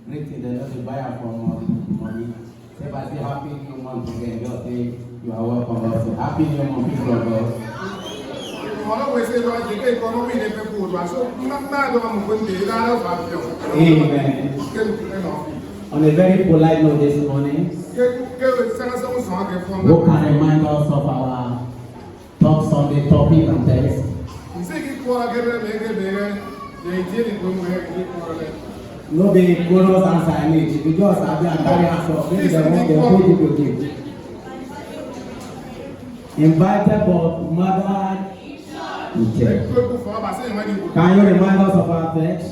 greeting, they just buy her for money. Say, but say happy new month again. Just say you are welcome. Also, happy new month, people of God. Amen. On a very polite note this morning, who can remind us of our Talk Sunday topic and text? No be bonus answer I need. We just have to carry answer. Maybe they want to hold you to give. Invited for mother. Okay. Can you remind us of our text?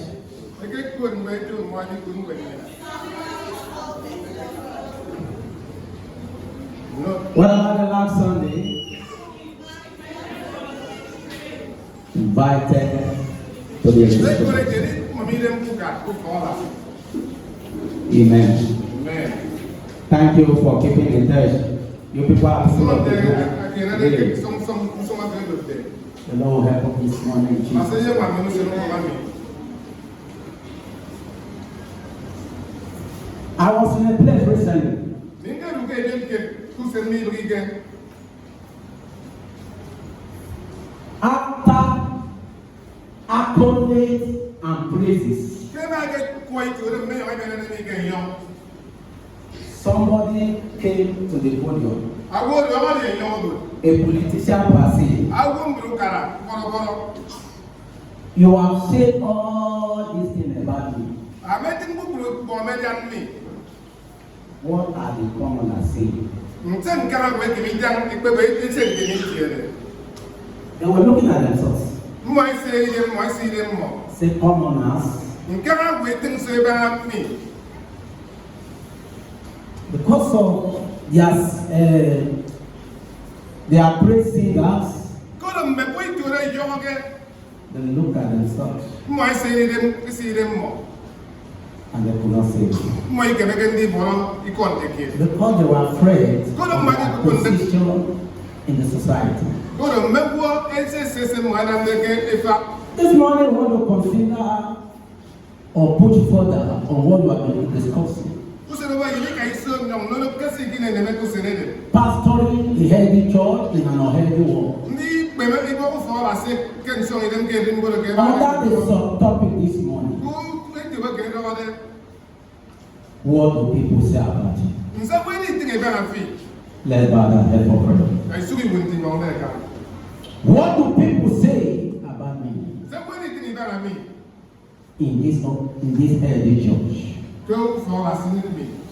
What about the last Sunday? Invited to the experience. Amen. Thank you for keeping in touch. You people are full of the Lord help us this morning, Jesus. I was in a place recently. After accolades and praises, somebody came to the podium. A politician was saying, you have said all these things about me. What are the commoners saying? They were looking at themselves. Say commoners. Because of their praise singers, they look at themselves and they could not say it. Because they were afraid of their position in the society. This morning we want to consider or put further on what we have been discussing. Pastoring the healthy church in an unhealthy world. Under the subtopic this morning, what do people say about you? Let's bow down head for prayer. What do people say about me in this healthy church?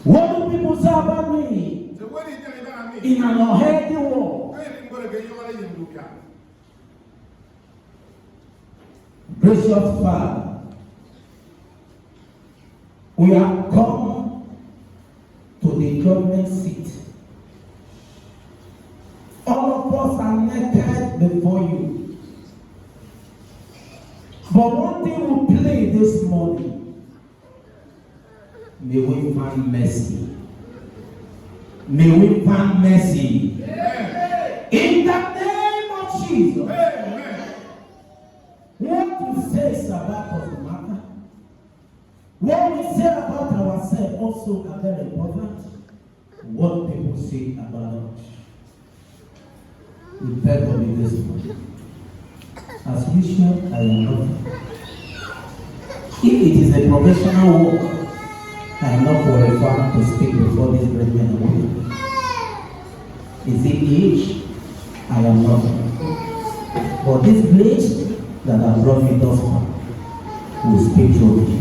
What do people say about me in an unhealthy world? Gracious Father, we have come to the judgment seat. All of us are naked before you. But one thing we play this morning, may we find mercy. May we find mercy. Amen. In the name of Jesus. Amen. What we say about us matter. What we say about ourselves also are very important. What people say about us. We beg of you this morning. As usual, I am not. If it is a professional work, I am not qualified to speak before this great men and women. Is it age? I am not. But this place that has brought me thus far will speak through me.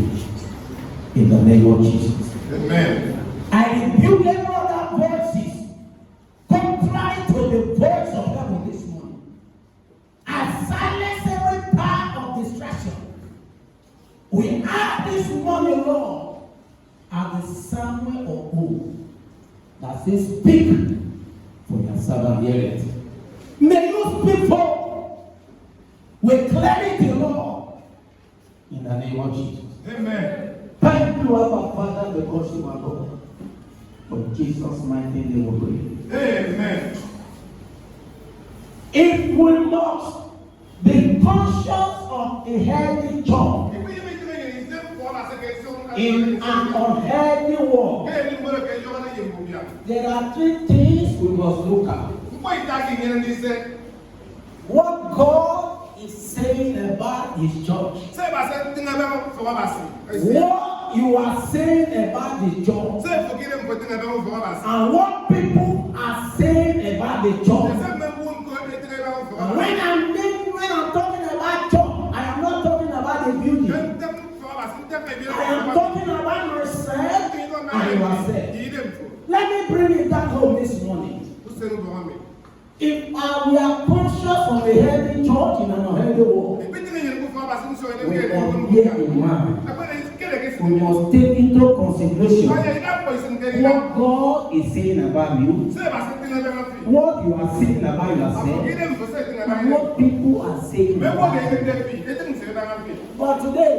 In the name of Jesus. Amen. I rebuke every other voices contrary to the voice of heaven this morning. I silence every power of distraction. We have this morning, Lord, as the Samuel of old that says, speak for your servant heareth. May you speak for with clarity, Lord, in the name of Jesus. Amen. Thank you, our Father, because you are God. For Jesus' mighty name we pray. Amen. If we must be conscious of a healthy church, In an unhealthy world, there are three things we must look at. What God is saying about His church. What you are saying about the church. And what people are saying about the church. When I'm talking about church, I am not talking about the building. I am talking about myself and yourself. Let me bring it back home this morning. If we are conscious of a healthy church in an unhealthy world, we must bear in mind. We must take into consideration what God is saying about you, what you are saying about yourself, and what people are saying about you. But today,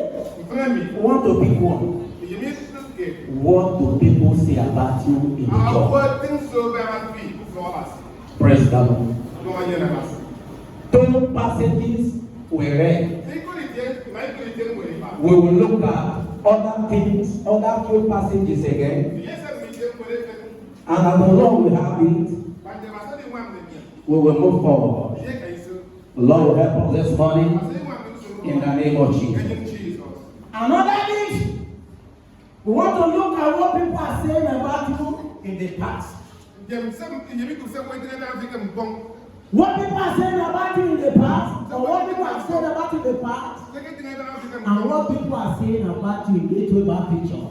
we want to pick one. What do people say about you in the church? Praise the Lord. Two passages were read. We will look at other things, other few passages again. And as the Lord will have it, we will move forward. The Lord will help us this morning in the name of Jesus. Another thing, we want to look at what people are saying about you in the past. What people are saying about you in the past, or what people are saying about you in the past, and what people are saying about you in the future,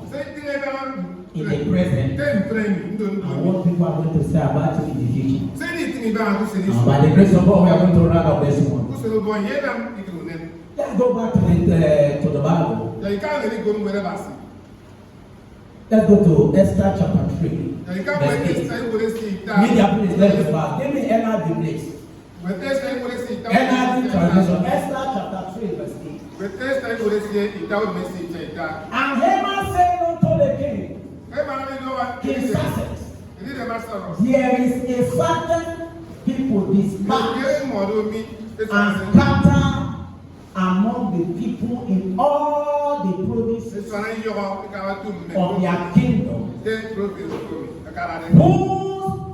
in the present, and what people are going to say about you in the future. By the grace of God, we are going to round up this one. Let's go back to the Bible. Let's go to Esther chapter 3. Media, please, let me pass. Give me NRD, please. NRD translation. Esther chapter 3, verse 8. And Haman said unto the king, King Sussex, there is a certain people dispatched and scattered among the people in all the provinces of their kingdom, whose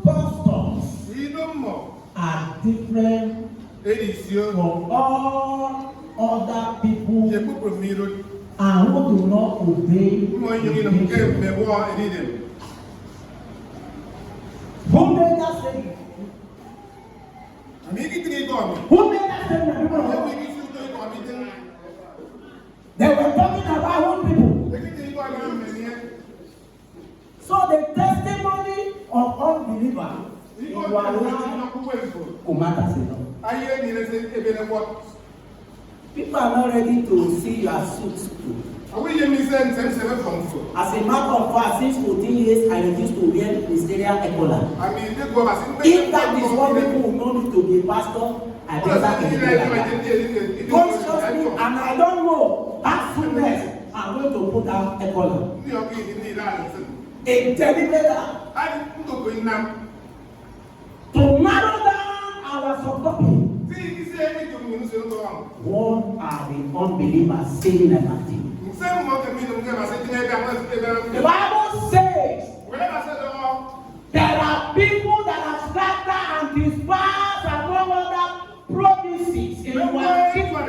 customs are different from all other people, and who do not obey the who made that statement? Who made that statement? They were talking about old people. So the testimony of unbelievers in your life matters enough. People are not ready to see your suits. As a matter of fact, since 14 years, I refuse to wear ministerial ecola. If that is what people will know me to be a pastor, I better be like that. Consciously, and I don't know, as soon as I'm going to put out ecola. A deliverer to narrow down our subtopic. What are the unbelievers saying about you? The Bible says there are people that are scattered and dispersed among other provinces in one kingdom,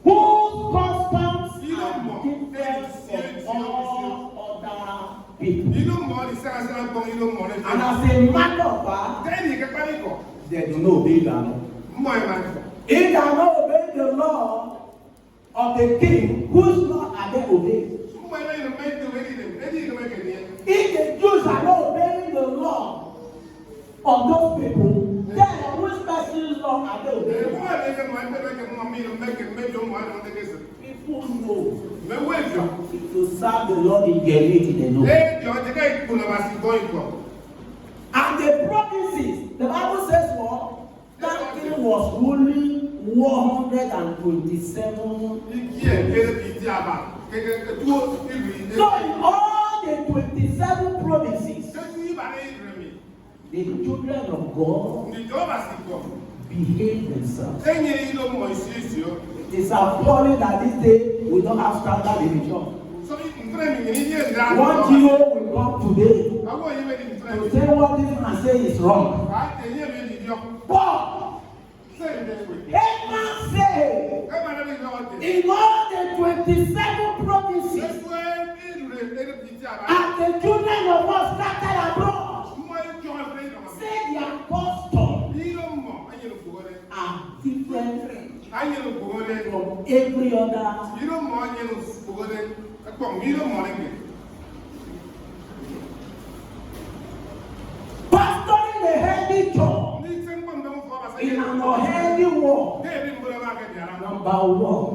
whose customs are different from all other people. And as a matter of fact, they do not obey the law. If they are not obeying the law of the king, whose law are they obeying? If the Jews are not obeying the law of those people, then which person's law are they obeying? People know. If you serve the Lord in genuity, they know. And the provinces, the Bible says what? That king was ruling 127. So in all the 27 provinces, the children of God behave themselves. It is appalling that this day we don't have standard in the church. One GO will come today to say what this man say is wrong. But Haman said, in all the 27 provinces, and the children of us scattered abroad, say their custom are different from every other. Pastoring a healthy church in an unhealthy world. Number one,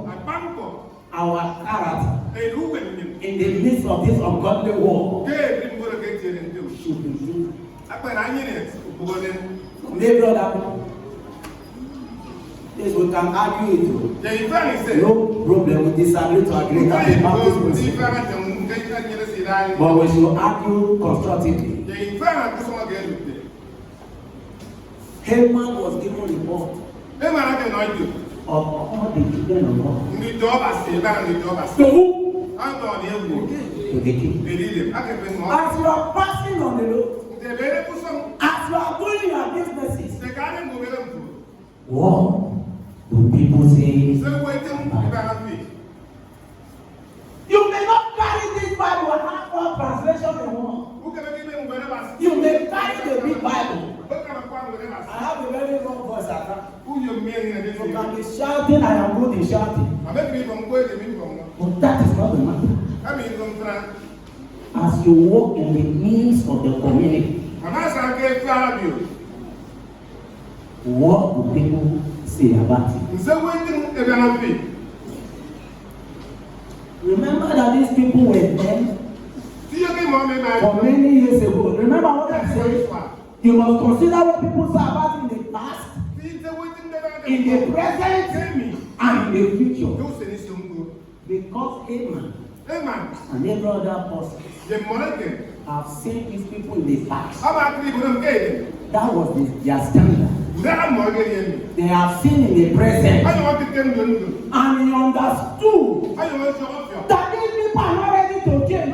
our character in the midst of this ungodly world should be true. Yes, we can argue it. No problem, we disagree to agree. But we should argue constructively. Haman was given report of all the children of God. To who? To the king. As you are passing on the road, as you are doing your businesses, what do people say? You may not carry this Bible and have one translation in one. You may carry the big Bible. I have a very wrong voice at that. You can be shouting, I am good in shouting. But that is not the matter. As you walk in the midst of the community, what do people say about it? Remember that these people were there for many years ago. Remember what I said? You must consider what people say about in the past, in the present, and in the future. Because Haman and every other person have seen these people in the past. That was their standard. They have seen in the present. And he understood that these people are not ready to change.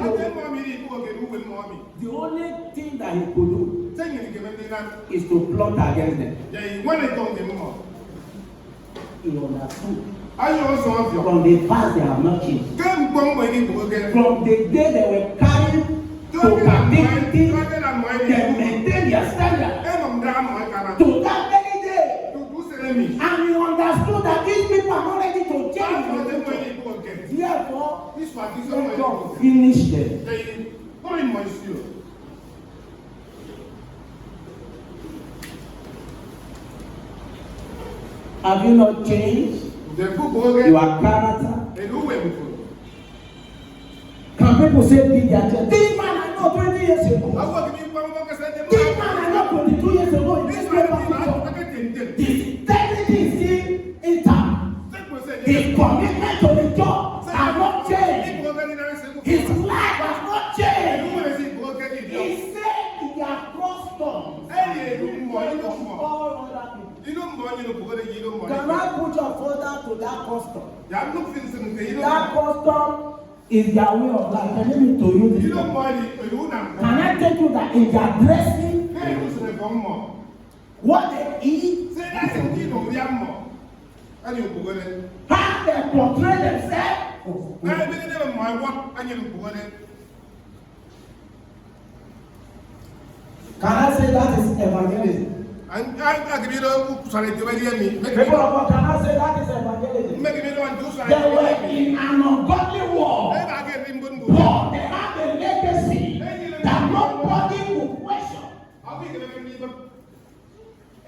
The only thing that he could do is to plot against them. He understood. From the past they have not changed. From the day they were carried to captivity, they maintained their standard. To that very day. And he understood that these people are not ready to change. Therefore, let God finish them. Have you not changed your character? Can people say, be their church? This man I know 20 years ago. This man I know 22 years ago. In this way, his integrity is still intact. His commitment to the job has not changed. His life has not changed. He said they are customs. All other people. Can I put your father to that custom? That custom is their way of life. Can you to use it? Can I tell you that in their dressing, what they eat, how they portray themselves? Can I say that is evangelism? People of God, can I say that is evangelism? They were in an ungodly war, but they have a legacy that nobody will question.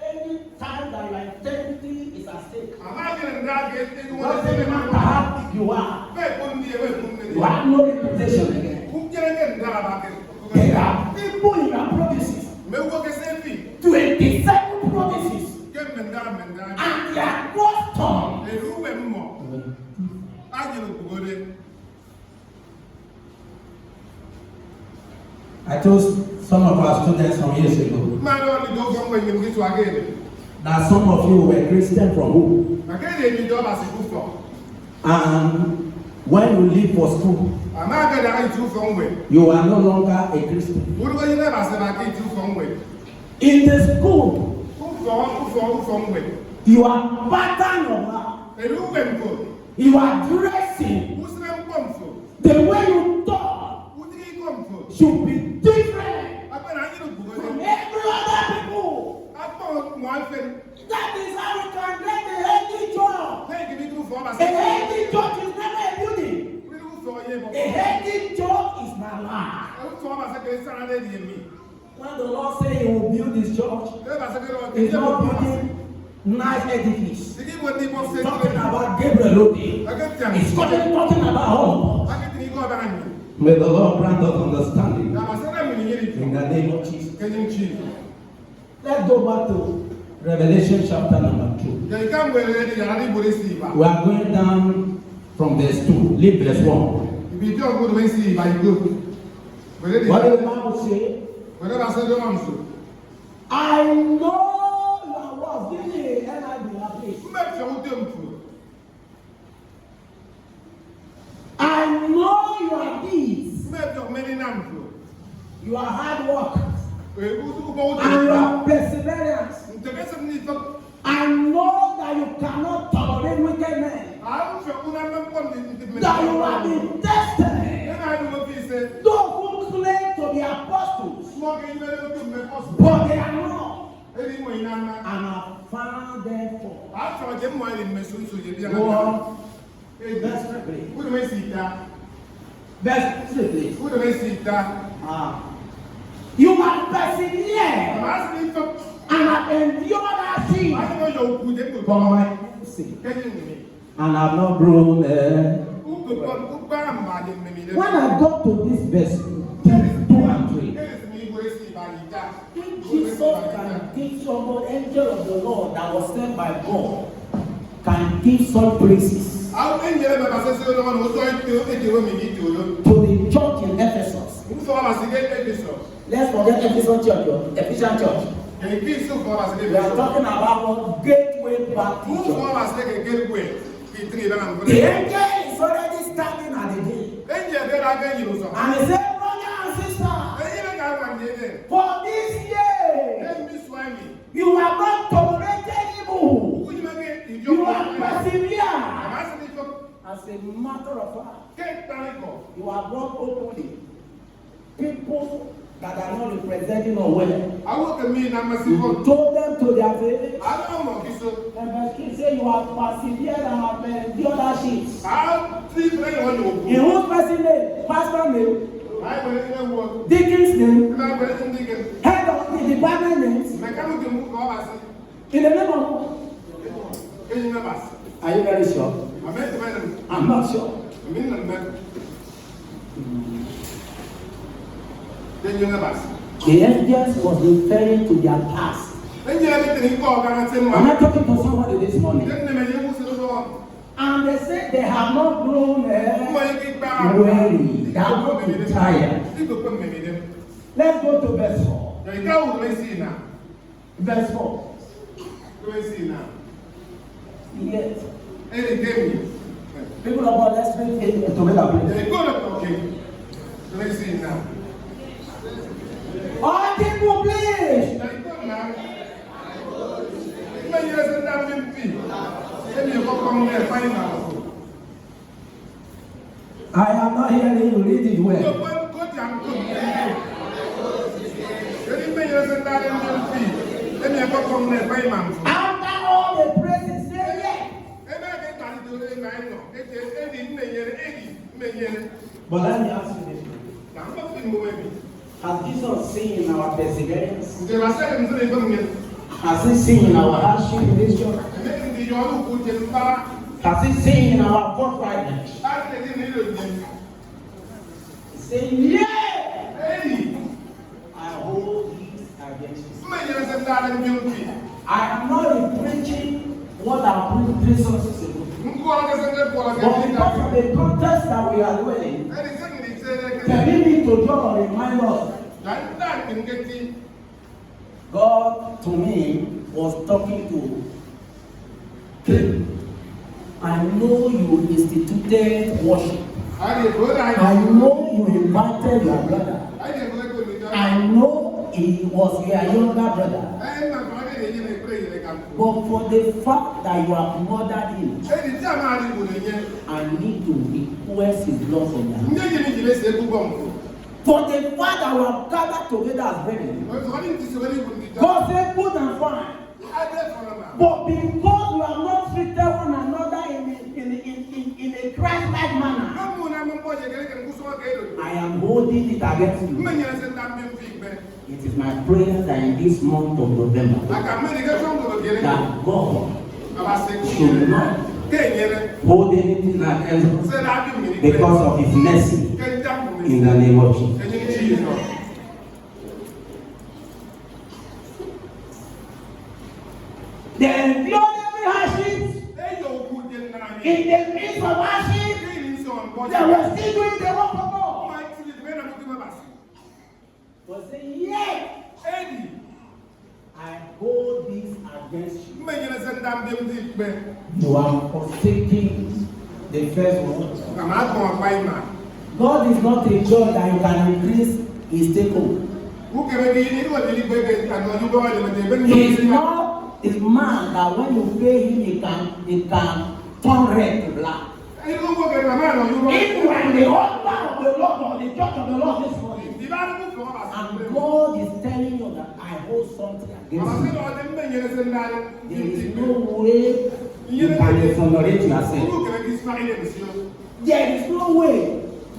Any time that your integrity is at stake, doesn't matter how big you are, you have no reputation again. There are people in your provinces, 27 provinces, and their custom. I told some of our students some years ago that some of you were Christian from who? And When you leave for school, you are no longer a Christian. In the school, you are pattern of life. You are dressing. The way you talk should be different from every other people. That is how we can get a healthy job. A healthy job is never a building. A healthy job is my life. When the Lord says He will build His church, He's not building nice edifice. He's talking about Gabriel, Odey. He's talking about all of us. May the Lord grant us understanding in the name of Jesus. Let's go back to Revelation chapter number 2. We are going down from verse 2. Leave verse 1. What does the Bible say? I know your words. Give me an NIV, please. I know your deeds. You are hard work. And your perseverance. I know that you cannot tolerate wicked men. That you have been tested. Those who claim to be apostles, but they are not. And I found them for. Go on. Verse 3. Verse 3. You have persevered and have endured hardship for my sake, and have not grown. When I got to this verse 2 and 3, if Jesus can give someone, angel of the Lord that was sent by God, can give some praises to the church in Ephesus. Let's forget Ephesian church. Ephesian church. We are talking about gateway Baptist church. The angel is already standing at the gate. And he said, brother and sister, for this year, you have not tolerated evil. You have persevered. As a matter of fact, you have brought openly people that are not representing or well. You told them to their face. And the say you have persevered and have endured hardships. In whose person name? Pastor name? Deacon's name? Head of the department names? In the name of who? Are you very sure? I'm not sure. The angels was referring to their past. Am I talking to somebody this morning? And they said they have not grown weary. They have not been tired. Let's go to verse 4. Verse 4. Yet. People of God, let's read it together, please. All people, please. I am not hearing you. Read it well. After all the praises, say yes. But let me ask you this. Has Jesus seen in our perseverance? Has He seen in our hardship in this church? Has He seen in our forthrightness? Say, yeah! I hold these against you. I am not preaching what I preached 3 sources ago. But because of the contest that we are doing, permit me to draw a reminder. God to me was talking to Cain. I know you instituted worship. I know you invited your brother. I know he was your younger brother. But for the fact that you have murdered him, I need to request his blood from you. For the fact that we have gathered together as brethren, God said good and fine. But because we have not treated one another in a Christ-like manner, I am holding it against you. It is my prayer that in this month of November, that God should not hold anything against us because of his mercy in the name of Jesus. They endured every hardship in the midst of hardship. They were still doing the work of God. But say, yet I hold this against you. You are forsaking the first one. God is not a judge that you can increase his takeover. He is not a man that when you pay him, he can turn red to black. If you are the altar of the Lord or the church of the Lord this morning, and God is telling you that I hold something against you, there is no way you can exonerate yourself. There is no way.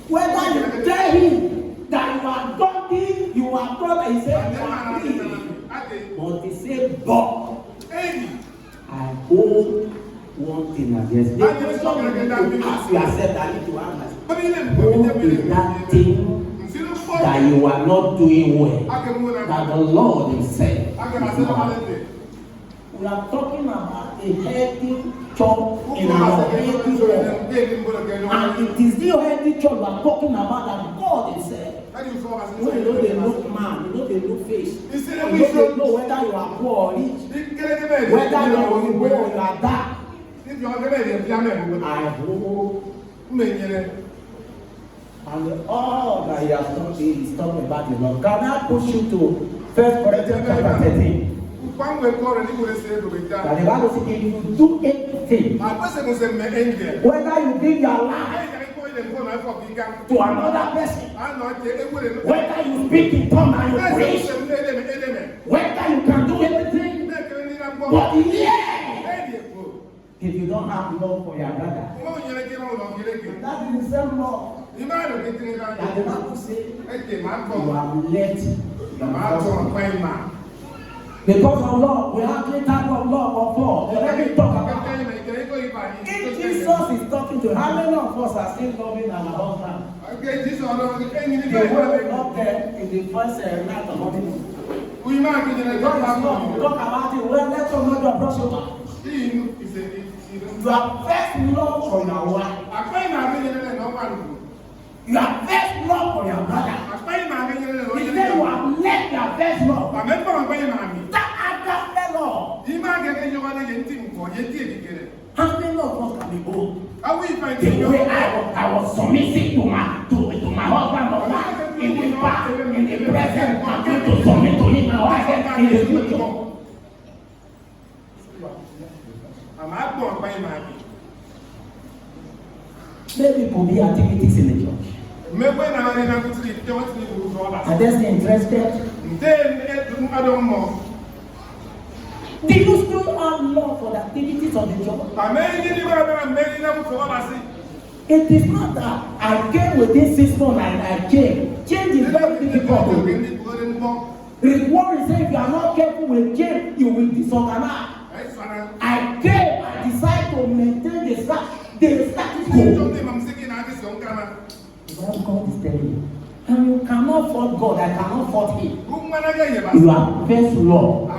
Whether you tell him that you are donkey, you are brother, he said, but he said, but I hold one thing against you. Ask yourself that you are what is that thing that you are not doing well, that the Lord himself is not. We are talking about a healthy church in our healthy world. And it is the healthy church we are talking about that God himself. When you know they look man, you know they look face. You know whether you are poor or rich, whether you are poor or you are dark. I hope. And all that he has taught me is talking about the Lord. Can I push you to 1 Corinthians chapter 13? That the Bible says if you do anything, whether you give your life to another person, whether you speak in tongues and you preach, whether you can do anything, but if you don't have love for your brother, that is the same love. And the Bible says you have let your man. Because of love, we have three types of love or four. Let me talk about it. If Jesus is talking to how many of us are still loving our husband? The word not there in the first night of honeymoon. Talk about it. Well, let's not brush over. You have first love for your wife. You have first love for your brother. He said you have left your first love. That agape love. How many of us can be bold? The way I was submissive to my husband or wife in the past, in the present, I'm going to submit to him and wife in the future. Maybe it could be activities in the church. Are they still interested? Do you still have love for the activities of the church? It is not that I came within 6 months and I came. Change is very difficult. Reward is saying if you are not careful with change, you will disorganize. I came, I decided to maintain the status quo. What God is telling you. And you cannot fault God, I cannot fault him. You are first love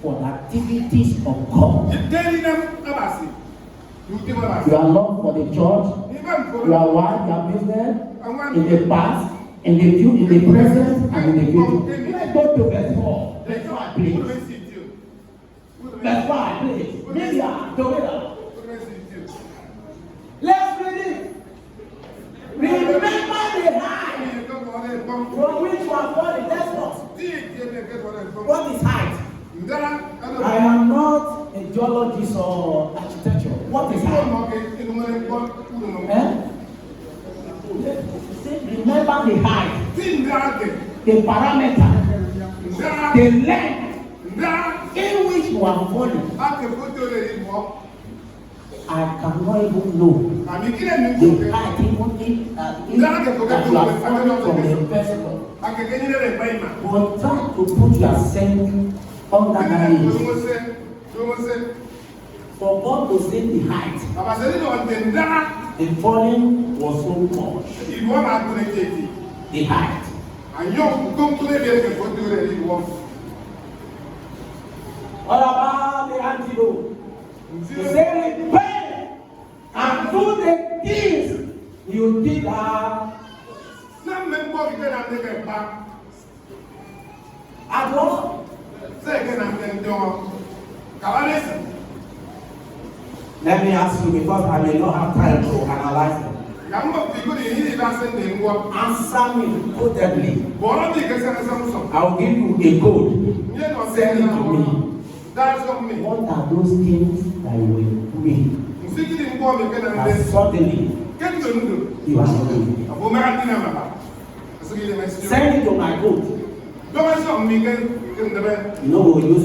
for the activities of God. Your love for the church, your wife, your business, in the past, in the future, in the present, and in the future. Let's go to verse 4. Verse 5, please. Verse 5, please. Media, together. From which one body? That's what. What is height? I am not a geologist or architecture. What is height? Remember the height, the parameter, the length in which you are falling. I cannot even know the height even if that you are falling from the vessel. But try to put yourself under that age. For God to say the height, the falling was so much. The height. What about the antidote? He said, repent and do the things you did at what? Let me ask you, because I may not have time to analyze it. Answer me totally. I will give you a code. Send it to me. What are those things that you were doing? And suddenly, you are not doing it. Send it to my code. You know we'll use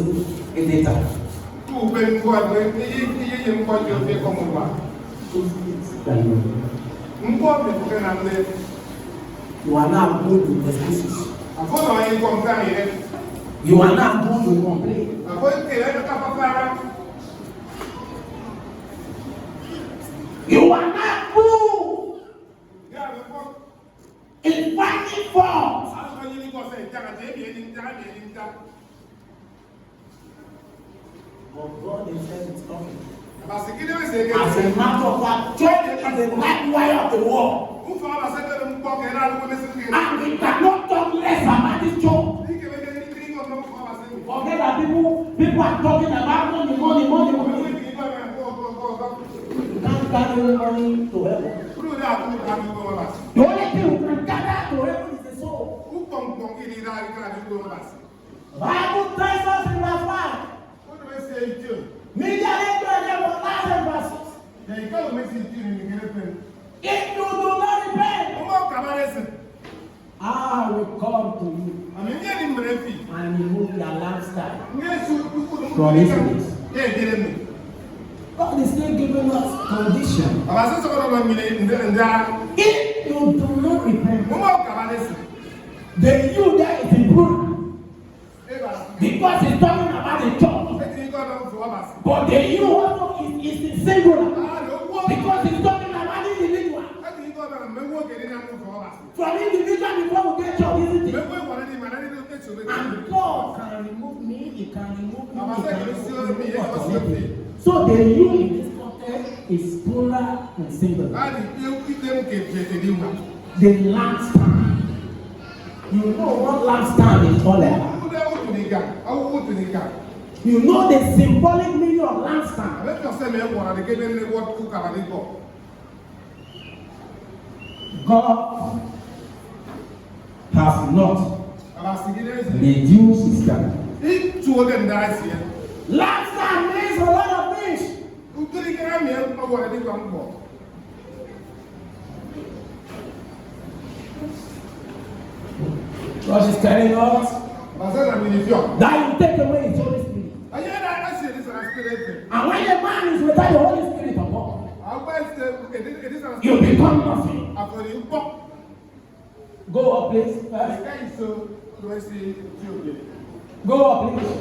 a data. You are not good with excuses. You are not good with complaint. You are not good in fighting for. But God is coming. As a matter of fact, church is the light wire of the world. And we cannot talk less about this church. Forget that people are talking about money. You can't carry money to heaven. The only thing you can gather to heaven is the soul. Bible tells us in verse 5. Media was last and verses. If you do not repent, I will come to you and remove your lampstand from his place. God is still giving us condition. If you do not repent, then you that is improved. Because he's talking about the church. But the you also is in singular. Because he's talking about individual. From individual before we get church, isn't it? And God can remove me, he can remove me. So the you in this context is plural and singular. The lampstand. You know what lampstand is all about. You know the symbolic meaning of lampstand. God has not reduced his standard. Lampstand means a lot of things. God is telling us that you take away his Holy Spirit. And when a man is without the Holy Spirit of God, you become nothing. Go up, please. Go up, please.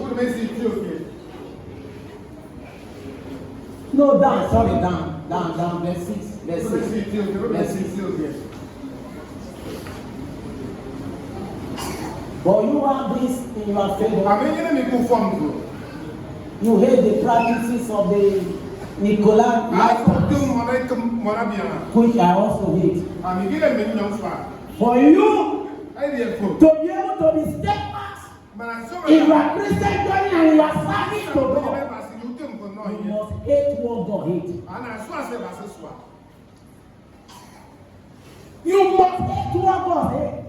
No, down, sorry, down, verse 6. Verse 6. But you have this in your favor. You hate the practices of the Nicolaitan, which I also hate. For you to be able to be steadfast in your Christian journey and in your service to God, you must hate what God hates. You must hate what God hates.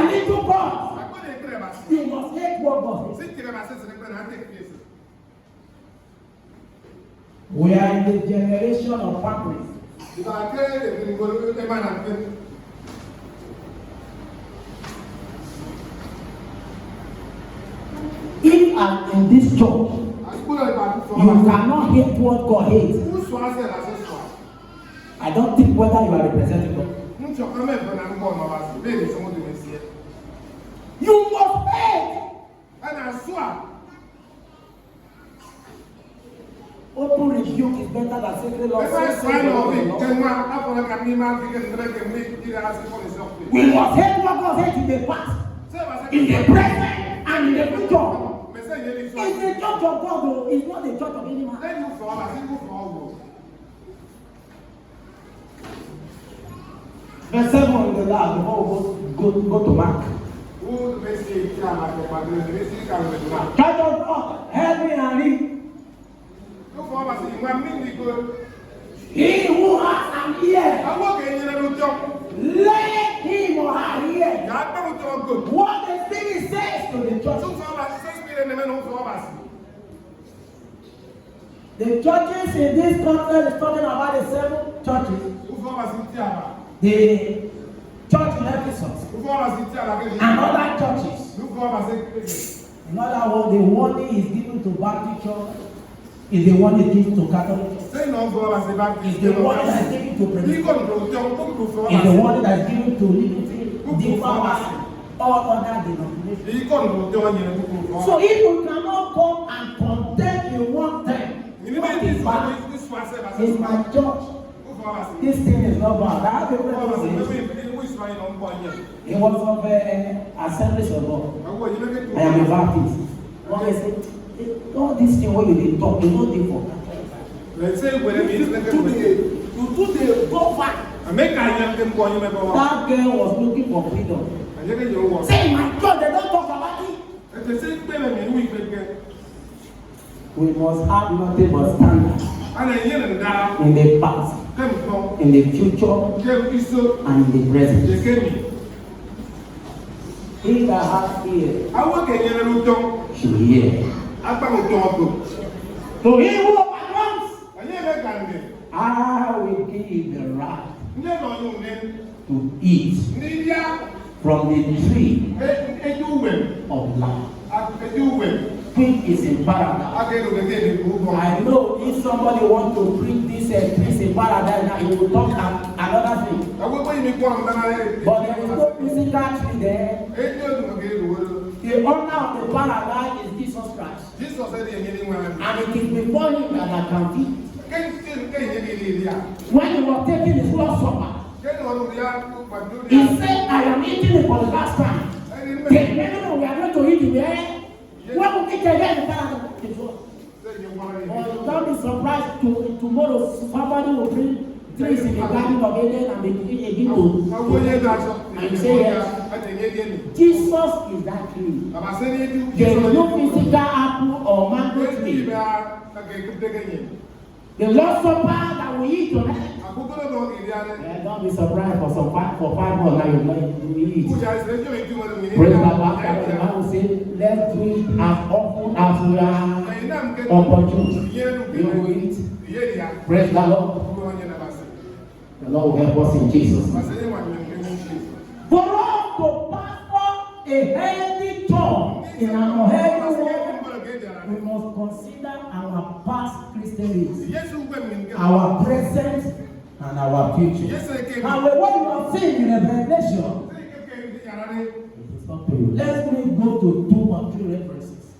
are little gods. You must hate what God hates. We are in the generation of pampers. If I'm in this church, you cannot hate what God hates. I don't think whether you are representing God. You must hate. Open rebuke is better than sacred law. We must hate what God hates in the past, in the present, and in the future. It's the church of God, though. It's not the church of any man. Verse 7 in the last, before we go to Mark. Church of God, help me and read. He who has an ear, let him or her hear what the Spirit says to the church. The churches in this conference is talking about the 7 churches. The church in Ephesus and other churches. In other words, the warning is given to Baptist church. Is the one that given to Catholic church. Is the one that is given to Presbyterian. Is the one that is given to Liberty, all other denominations. So if you cannot come and condemn in one time, what is bad? It's my church. This thing is not bad. I have a friend. It was of Assemblies of God. I am a Baptist. One is all this thing what you did talk, you don't think for let's say when you do the go back. That girl was looking for freedom. Say my God, they don't talk about it. We must have nothing but standards in the past, in the future, and in the present. He that has ear should hear. To him who overcomes, I will give the right to eat from the tree of life, which is in paradise. I know if somebody wants to bring this tree in paradise, now he will talk another thing. But there is no physical tree there. The owner of the paradise is Jesus Christ. And it is before him that I can eat. When he was taking his Lord's Supper, he said, I am eating it for the last time. No, we are going to eat it there. When we eat again in paradise, don't be surprised tomorrow somebody will bring trees in the garden of Eden and begin to and say yes. Jesus is that tree. There is no physical apple or mango tree. The Lord's Supper that we eat tonight. Don't be surprised for 5 more now you eat. Praise God. The Bible says, let's do it as often as we are opportune. We will eat. Praise the Lord. The Lord will help us in Jesus. For us to pastor a healthy church in an unhealthy world, we must consider our past Christianity, our present, and our future. And what you are seeing in Revelation, it is not to you. Let me go to 2 or 3 references.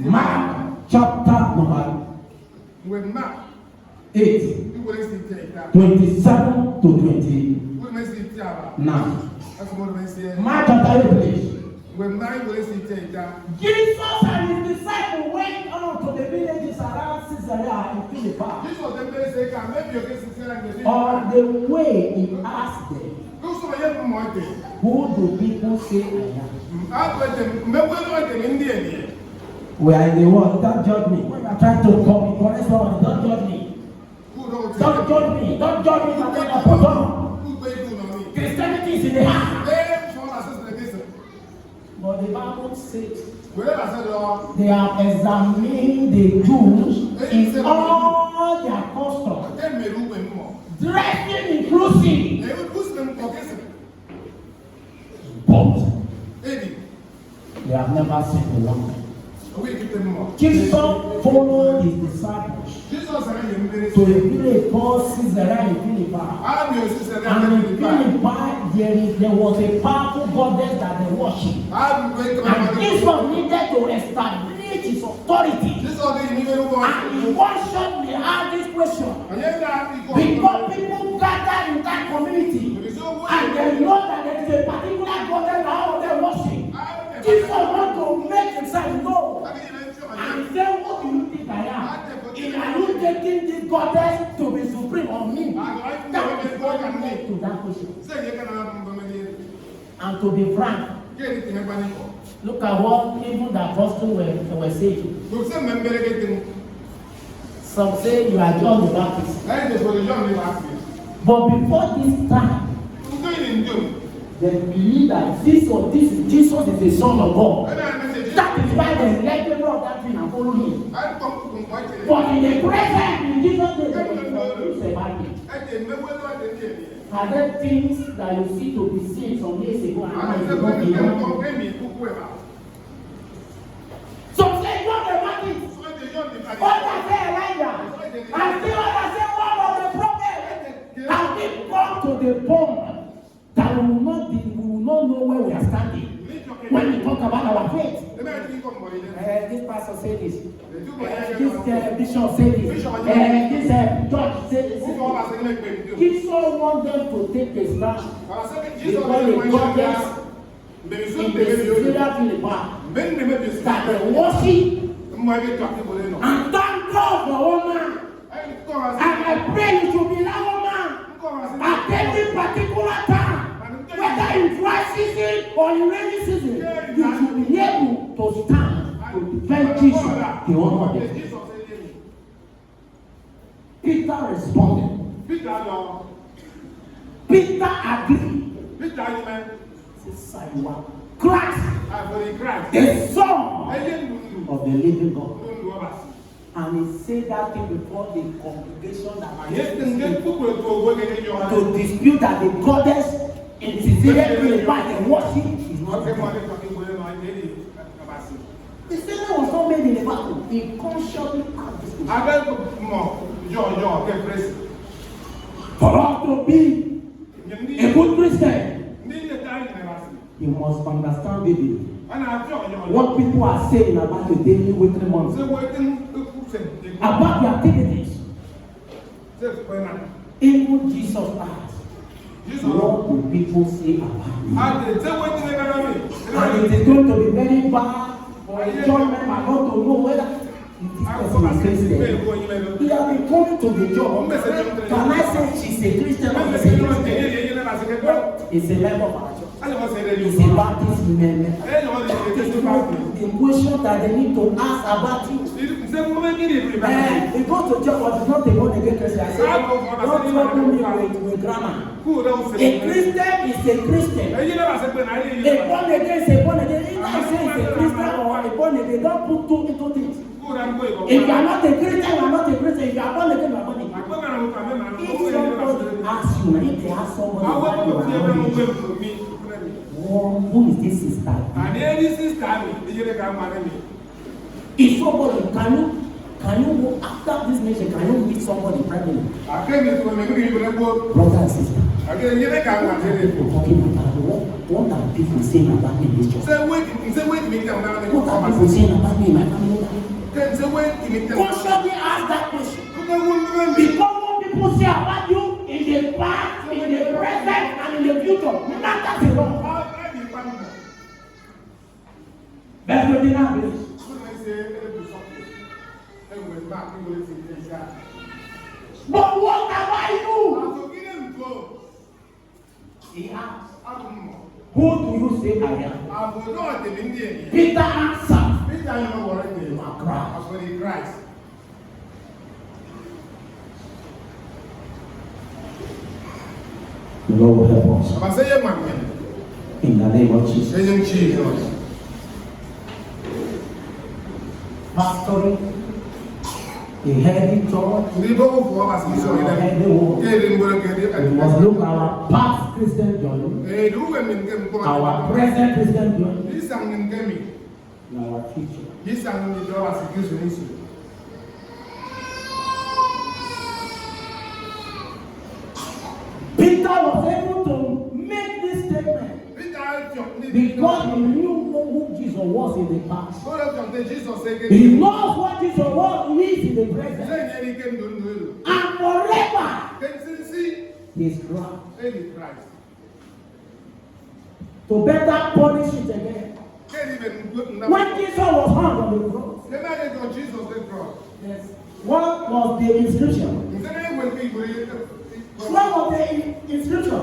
Mark chapter number 8, 27 to 29. Mark chapter 8, please. Jesus and his disciples went on to the villages around Caesarea and Philippi. On the way, he asked them, who do people say I am? We are in the world, don't judge me. When you are trying to come in, correct someone, don't judge me. Don't judge me. Don't judge me for what I put on. Christianity is in the heart. Bible says they have examined the Jews in all their customs, dressing inclusive, but they have never seen the one. Jesus followed his disciples to a village called Caesarea in Philippi. And in Philippi, there was a powerful goddess that they worshipped. And Jesus needed to establish his authority. And he worshiped me ask this question. Because people gather in that community and they know that there is a particular goddess that they worship. Jesus wants to make himself known. And he said, what do you think I am? Are you taking this goddess to be supreme on me? That is what I led to that question. And to be frank, look at what even the apostles were saying. Some say you are John the Baptist. But before this time, they believe that Jesus is the Son of God. That is why they let them know that thing and follow him. But in the present, in Jesus' name, they about it. Are there things that you see to be seen some years ago and now it's not enough? Some say John the Baptist. Others say Elijah. And still others say one of the prophets. And we come to the point that we will not know where we are standing when we talk about our faith. This pastor said this. This bishop said this. This judge said this. Jesus wants them to take a stand before the goddess in the Caesarea Philippi that they worship and thank God for woman. And I pray you should be that woman at every particular time. Whether in dry season or in rainy season, you should be able to stand to defend Jesus, the honor of Jesus. Peter responded. Peter agreed. He said, you are Christ, the Son of the living God. And he said that thing before the congregation that to dispute that the goddess in Caesarea Philippi the worship is not the Satan was not made in a vacuum. He consciously had this question. For us to be a good Christian, you must understand vividly what people are saying about your daily weekly months, about your activities. Even Jesus asked, what do people say about you? And it is going to be very bad for a young man not to know whether this person is Christian. He has been coming to the job. Can I say she's a Christian or she's a Christian? It's a member of our church. It's a Baptist member. The question that they need to ask about you. He goes to church, but it's not a born again Christian. I say, don't trouble me with grammar. A Christian is a Christian. A born again is a born again. If I say it's a Christian or a born again, don't put two into things. If you are not a Christian, you are not a Christian. If you are born again, you are born again. If somebody asks you, if they ask somebody that you are not, who is this sister? If somebody can you go after this nation? Can you meet somebody privately? Brother and sister. What are people saying about me in this church? What are people saying about me in my family? Constantly ask that question. Because what people say about you in the past, in the present, and in the future, matters a lot. That's what they have this. But what about you? He asked, who do you say I am? Peter answered, you are Christ. The Lord will help us. In the name of Jesus. pastoring, a heady church, a heady work. We must look at our past Christian journey, our present Christian journey, and our future. Peter was able to make this statement because he knew who Jesus was in the past. He knows what Jesus was is in the present. And forever, he is Christ. To better punish it again. When Jesus was hung on the cross, yes, what was the inscription? What was the inscription?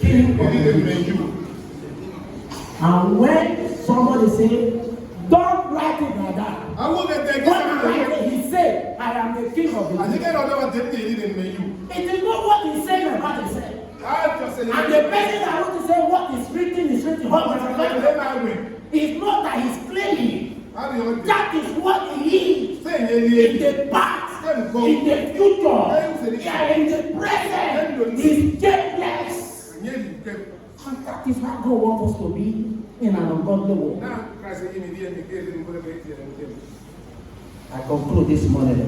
King of you. And when somebody said, don't write it like that. He said, I am the king of the Jews. It is not what he said, but what he said. And the person that wants to say what is written is written. It's not that he's claiming. That is what he is. In the past, in the future, in the present, he's guiltless. And that is how God wants us to be in an ungodly world. I conclude this morning.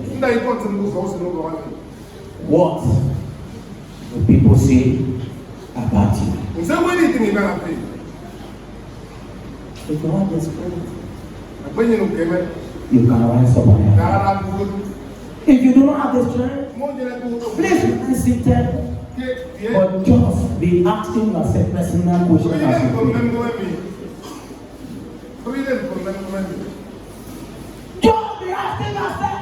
What do people say about you? If you have the Spirit, you can rise up on it. If you do not have the strength, please remain seated, but just be asking yourself personal questions as you pray. Just be asking yourself